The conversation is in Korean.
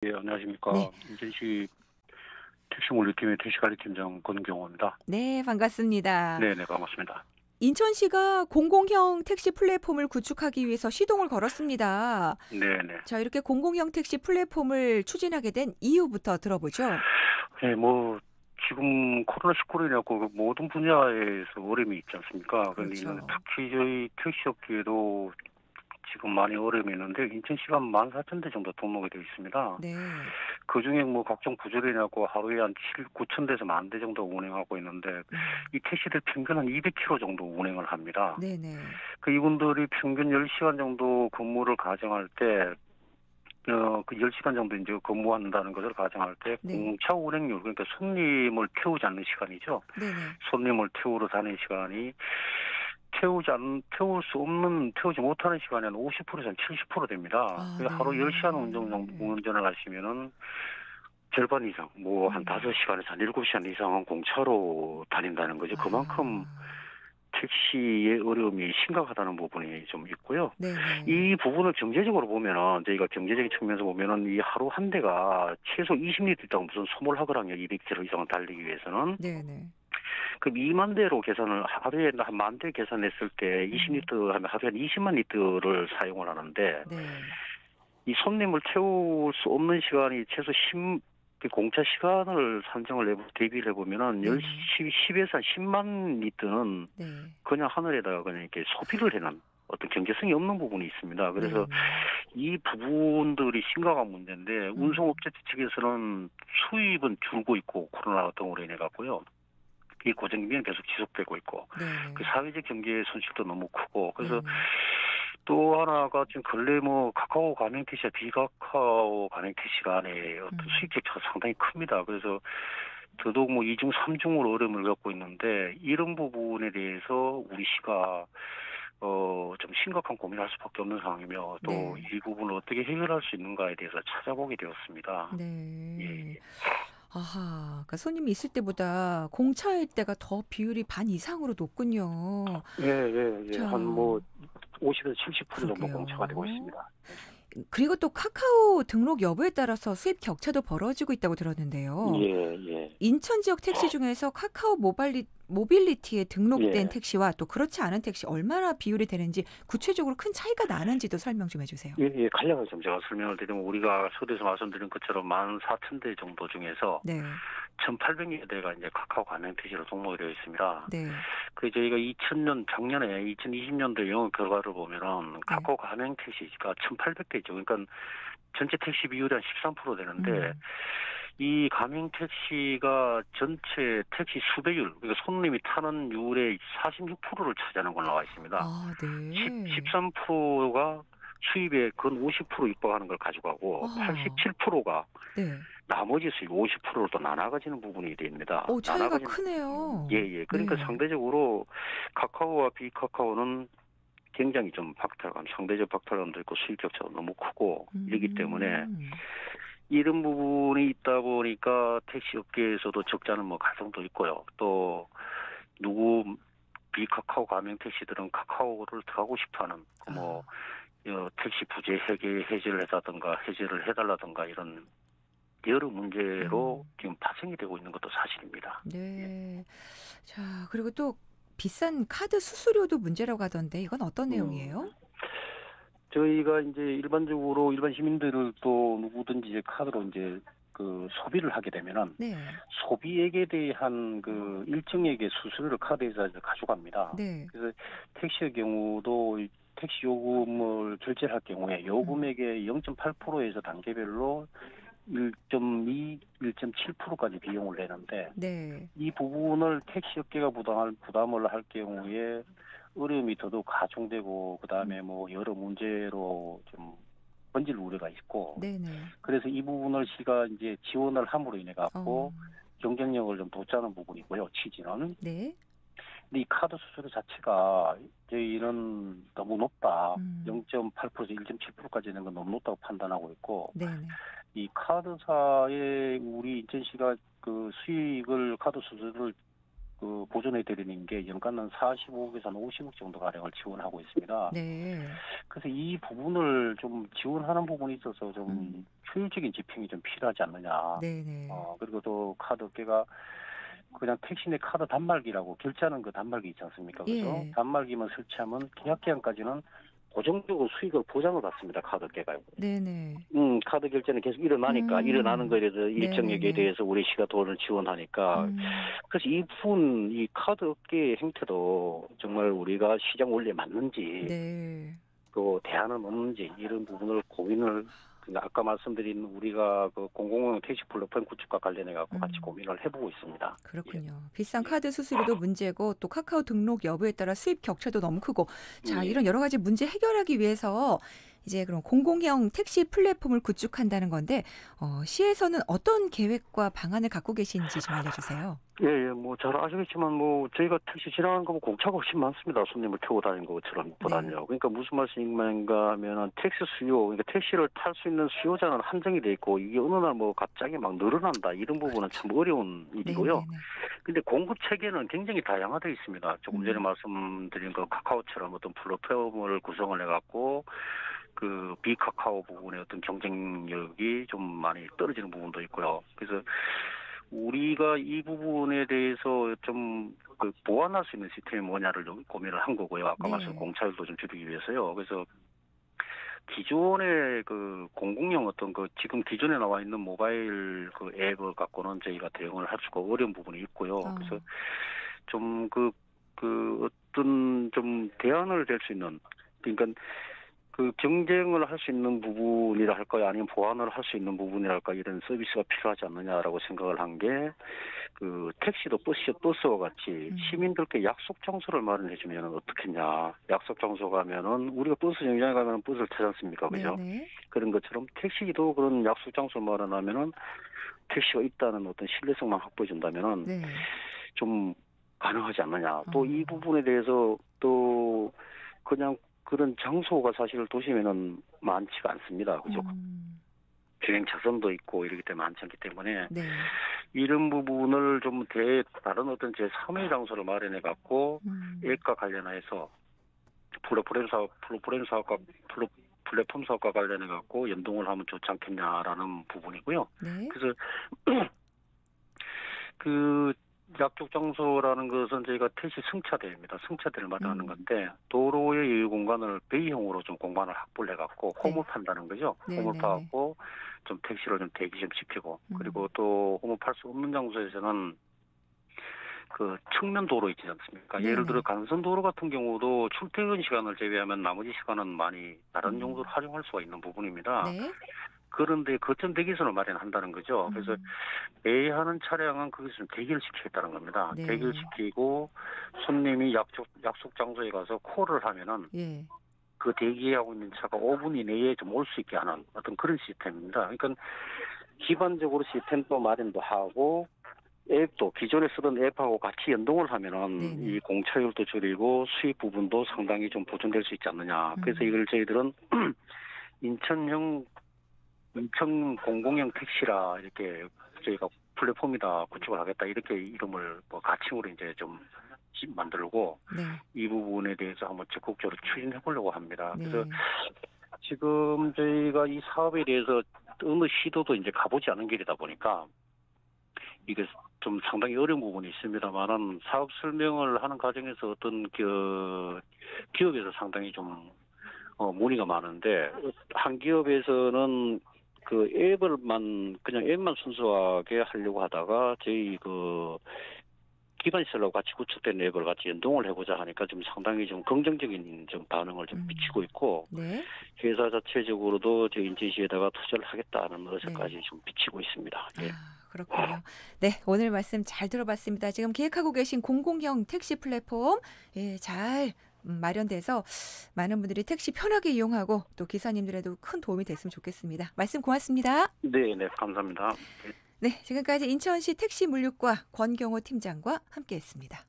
예, 안녕하십니까. 네. 인천시 택시물류팀의 택시관리팀장 권경호입니다. 네, 반갑습니다. 네네, 반갑습니다. 인천시가 공공형 택시 플랫폼을 구축하기 위해서 시동을 걸었습니다. 네네. 자, 이렇게 공공형 택시 플랫폼을 추진하게 된 이유부터 들어보죠. 예, 지금 코로나19로 인해서 모든 분야에서 어려움이 있지 않습니까? 그런데 이건 그렇죠. 특히 저희 택시업계에도 지금 많이 어려움이 있는데, 인천시가 14,000대 정도 등록이 되어 있습니다. 네. 그 중에 각종 부조리 인해서 하루에 한 9천 대에서 10,000대 정도 운행하고 있는데, 음, 이 택시들 평균 한 200km 정도 운행을 합니다. 네네. 이분들이 평균 10시간 정도 근무를 가정할 때, 그 10시간 정도 이제 근무한다는 것을 가정할 때, 네. 공차 운행률, 그러니까 손님을 태우지 않는 시간이죠. 네네. 손님을 태우러 다니는 시간이, 태우지 못하는 시간이 한 50%에서 70% 됩니다. 아, 하루 10시간 네. 운전을 하시면은, 절반 이상, 한 음. 5시간에서 한 7시간 이상은 공차로 다닌다는 거죠. 그만큼 아, 택시의 어려움이 심각하다는 부분이 좀 있고요. 네네. 이 부분을 경제적으로 보면은, 저희가 경제적인 측면에서 보면은, 이 하루 한 대가 최소 20리터 있다고 무슨 소몰하거든요. 200km 이상을 달리기 위해서는. 네네. 그럼 2만 대로 계산을, 하루에 한 만 대 계산했을 때 음, 20리터 하면 하루에 한 20만 리터를 사용을 하는데, 네. 이 손님을 태울 수 없는 시간이 최소 그 공차 시간을 대비를 해보면은 네네. 10에서 한 10만 리터는 네. 그냥 하늘에다가 그냥 이렇게 소비를 해놓은 어떤 경제성이 없는 부분이 있습니다. 그래서 네네. 이 부분들이 심각한 문제인데, 음, 운송업체 측에서는 수입은 줄고 있고, 코로나 등으로 인해 갖고요. 이 고정비는 계속 지속되고 있고, 그 네네. 사회적 경제 손실도 너무 크고, 그래서 네네. 또 하나가 지금 근래 카카오 가맹택시와 비카카오 가맹택시 간의 어떤 수익 음, 격차가 상당히 큽니다. 그래서 더더욱 이중 삼중으로 어려움을 겪고 있는데, 이런 부분에 대해서 우리 시가 좀 심각한 고민을 할 수밖에 없는 상황이며, 또 네. 이 부분을 어떻게 해결할 수 있는가에 대해서 찾아보게 되었습니다. 예, 네. 예. 아하. 그러니까 손님이 있을 때보다 공차일 때가 더 비율이 반 이상으로 높군요. 예, 예, 예. 한 자, 50에서 70% 정도 공차가 되고 그러게요. 있습니다. 그리고 또 카카오 등록 여부에 따라서 수입 격차도 벌어지고 있다고 들었는데요. 예, 예, 인천 지역 택시 중에서 카카오 모빌리티에 등록된 예. 택시와 또 그렇지 않은 택시 얼마나 비율이 되는지 구체적으로 큰 차이가 나는지도 설명 좀 해주세요. 예, 예, 간략하게 좀 제가 설명을 드리면, 우리가 서두에서 말씀드린 것처럼 14,000대 정도 중에서 네. 1,800여 대가 이제 카카오 가맹택시로 등록이 되어 있습니다. 네. 저희가 작년에 2020년도 영업 결과를 보면은 네. 카카오 가맹택시가 1,800대죠. 그러니까 전체 택시 비율이 한 13% 되는데, 음. 이 가맹택시가 전체 택시 수배율, 그러니까 손님이 타는 율의 46%를 차지하는 걸로 나와 있습니다. 아, 네. 13%가 수입의 근 50% 육박하는 걸 가져가고, 아, 87%가 네. 나머지 수입 50%로 또 나눠가지는 부분이 됩니다. 오, 차이가 나눠가지는 예, 크네요. 예. 그러니까 네. 상대적으로 카카오와 비카카오는 굉장히 좀 상대적 박탈감도 있고 수익 격차가 너무 크고 이러기 때문에, 음, 이런 부분이 있다 보니까 택시 업계에서도 적잖은 갈등도 있고요. 또 누구 비카카오 가맹 택시들은 카카오를 들어가고 싶어하는 아, 택시 부재 해제를 해다든가 해제를 해달라든가 이런 여러 문제로 음, 지금 파생이 되고 있는 것도 사실입니다. 예. 네. 자, 그리고 또 비싼 카드 수수료도 문제라고 하던데 이건 어떤 내용이에요? 음. 저희가 이제 일반적으로 일반 시민들을 또 누구든지 이제 카드로 이제 소비를 하게 되면은, 네. 소비액에 대한 일정액의 수수료를 카드에서 이제 가져갑니다. 네. 그래서 택시의 경우도 이 택시 요금을 결제를 할 경우에 음, 요금액의 0.8%에서 단계별로 1.2, 1.7%까지 비용을 내는데, 네. 이 부분을 택시 업계가 부담을 할 경우에 어려움이 더더욱 가중되고, 그다음에 음, 여러 문제로 좀 번질 우려가 있고, 네네. 그래서 이 부분을 시가 이제 지원을 함으로 인해 어, 갖고 경쟁력을 좀 돋자는 부분이고요, 취지는. 네. 근데 이 카드 수수료 자체가 저희는 너무 높다. 음, 0.8%에서 1.7%까지 되는 건 너무 높다고 판단하고 있고, 네네. 이 카드사에 우리 인천시가 수익을 카드 수수료를 보존해 드리는 게 연간 한 45억에서 한 50억 정도 가량을 지원하고 있습니다. 네. 그래서 이 부분을 좀 지원하는 부분에 있어서 좀 음. 효율적인 집행이 좀 필요하지 않느냐. 네네. 그리고 또 카드 업계가 그냥 택시 내 카드 단말기라고 결제하는 그 단말기 있지 않습니까? 그죠? 예. 단말기만 설치하면 계약 기간까지는 고정적으로 수익을 보장을 받습니다. 카드 업계가요. 네네. 카드 결제는 계속 일어나니까 일어나는 음. 거에 대해서 일정액에 네네네. 대해서 우리 시가 돈을 지원하니까 음. 그래서 이 부분 이 카드 업계의 행태도 정말 우리가 시장 원리에 맞는지 네. 또 대안은 없는지 이런 부분을 고민을 아까 말씀드린 우리가 그 공공용 택시 플랫폼 구축과 관련해 갖고 같이 음. 고민을 해보고 있습니다. 예. 그렇군요. 비싼 카드 수수료도 문제고 또 카카오 등록 여부에 따라 수입 격차도 너무 크고 자, 예. 이런 여러 가지 문제 해결하기 위해서 이제 그럼 공공형 택시 플랫폼을 구축한다는 건데 시에서는 어떤 계획과 방안을 갖고 계신지 좀 알려주세요. 예, 예, 뭐 잘 아시겠지만 뭐 저희가 택시 지나가는 거 보면 공차가 훨씬 많습니다. 손님을 태우고 다니는 것처럼 네. 보다는요. 그러니까 무슨 말씀인가 하면은 택시 수요, 그러니까 택시를 탈 수 있는 수요자는 한정이 돼 있고 이게 어느 날 뭐 갑자기 막 늘어난다 이런 부분은 그렇죠. 참 어려운 일이고요. 네네네. 근데 공급 체계는 굉장히 다양화되어 있습니다. 조금 전에 음. 말씀드린 그 카카오처럼 어떤 플랫폼을 구성을 해갖고 그 비카카오 부분의 어떤 경쟁력이 좀 많이 떨어지는 부분도 있고요. 그래서 우리가 이 부분에 대해서 좀 그 보완할 수 있는 시스템이 뭐냐를 좀 고민을 한 거고요. 아까 말씀 네. 공차율도 좀 줄이기 위해서요. 그래서 기존의 그 공공용 어떤 그 지금 기존에 나와 있는 모바일 그 앱을 갖고는 저희가 대응을 할 수가 어려운 부분이 있고요. 그래서 어. 좀 어떤 좀 대안을 될 수 있는 그러니까 그 경쟁을 할 수 있는 부분이라 할까요? 아니면 보완을 할 수 있는 부분이랄까 이런 서비스가 필요하지 않느냐라고 생각을 한 게 그 택시도 버스와 같이 음. 시민들께 약속 장소를 마련해 주면 어떻겠냐. 약속 장소 가면은 우리가 버스 정류장에 가면 버스를 타지 않습니까? 그죠? 네네. 그런 것처럼 택시도 그런 약속 장소를 마련하면은 택시가 있다는 어떤 신뢰성만 확보해 준다면은 네. 좀 가능하지 않느냐. 또 이 어. 부분에 대해서 또 그냥 그런 장소가 사실 도심에는 많지가 않습니다. 그죠? 음. 주행 차선도 있고 이러기 때문에 많지 않기 때문에 네. 이런 부분을 좀 다른 어떤 제3의 장소를 마련해 갖고 음. 앱과 관련해서 플랫폼 사업과 관련해 갖고 연동을 하면 좋지 않겠냐라는 부분이고요. 네. 그래서 그 약속 장소라는 것은 저희가 택시 승차대입니다. 승차대를 마련하는 음. 건데 도로의 여유 공간을 베이형으로 좀 공간을 확보를 해갖고 네. 홈업한다는 거죠. 네네네. 홈업하고 좀 택시를 좀 대기 좀 시키고 그리고 음. 또 홈업할 수 없는 장소에서는 그 측면 도로 있지 않습니까? 예를 들어 네네. 간선 도로 같은 경우도 출퇴근 시간을 제외하면 나머지 시간은 많이 다른 용도로 음. 활용할 수가 있는 부분입니다. 네. 그런데 거점 대기선을 마련한다는 거죠. 그래서 음. 예의하는 차량은 거기서 좀 대기를 시키겠다는 겁니다. 대기를 네. 시키고 손님이 약속 장소에 가서 콜을 하면은 예. 그 대기하고 있는 차가 5분 이내에 좀 올 수 있게 하는 어떤 그런 시스템입니다. 그러니까 기반적으로 시스템도 마련도 하고 앱도 기존에 쓰던 앱하고 같이 연동을 하면은 이 네네. 공차율도 줄이고 수익 부분도 상당히 좀 보존될 수 있지 않느냐. 그래서 음. 이걸 저희들은 인천형 인천 공공형 택시라 이렇게 저희가 플랫폼이다 구축을 하겠다 이렇게 이름을 뭐 가칭으로 이제 좀 만들고 네. 이 부분에 대해서 한번 적극적으로 추진해 보려고 합니다. 그래서 네. 지금 저희가 이 사업에 대해서 어느 시도도 이제 가보지 않은 길이다 보니까 이게 좀 상당히 어려운 부분이 있습니다만은 사업 설명을 하는 과정에서 어떤 기업에서 상당히 좀 문의가 많은데 한 기업에서는 그 그냥 앱만 순수하게 하려고 하다가 저희 그 기반 시설하고 같이 구축된 앱을 같이 연동을 해보자 하니까 좀 상당히 좀 긍정적인 좀 반응을 좀 미치고 있고 네. 회사 자체적으로도 저희 인천시에다가 투자를 하겠다는 네. 의사까지 좀 비치고 있습니다. 예. 그렇군요. 네, 오늘 말씀 잘 들어봤습니다. 지금 계획하고 계신 공공형 택시 플랫폼 잘 마련돼서 많은 분들이 택시 편하게 이용하고 또 기사님들에도 큰 도움이 됐으면 좋겠습니다. 말씀 고맙습니다. 네, 네, 감사합니다. 네, 지금까지 인천시 택시 물류과 권경호 팀장과 함께했습니다.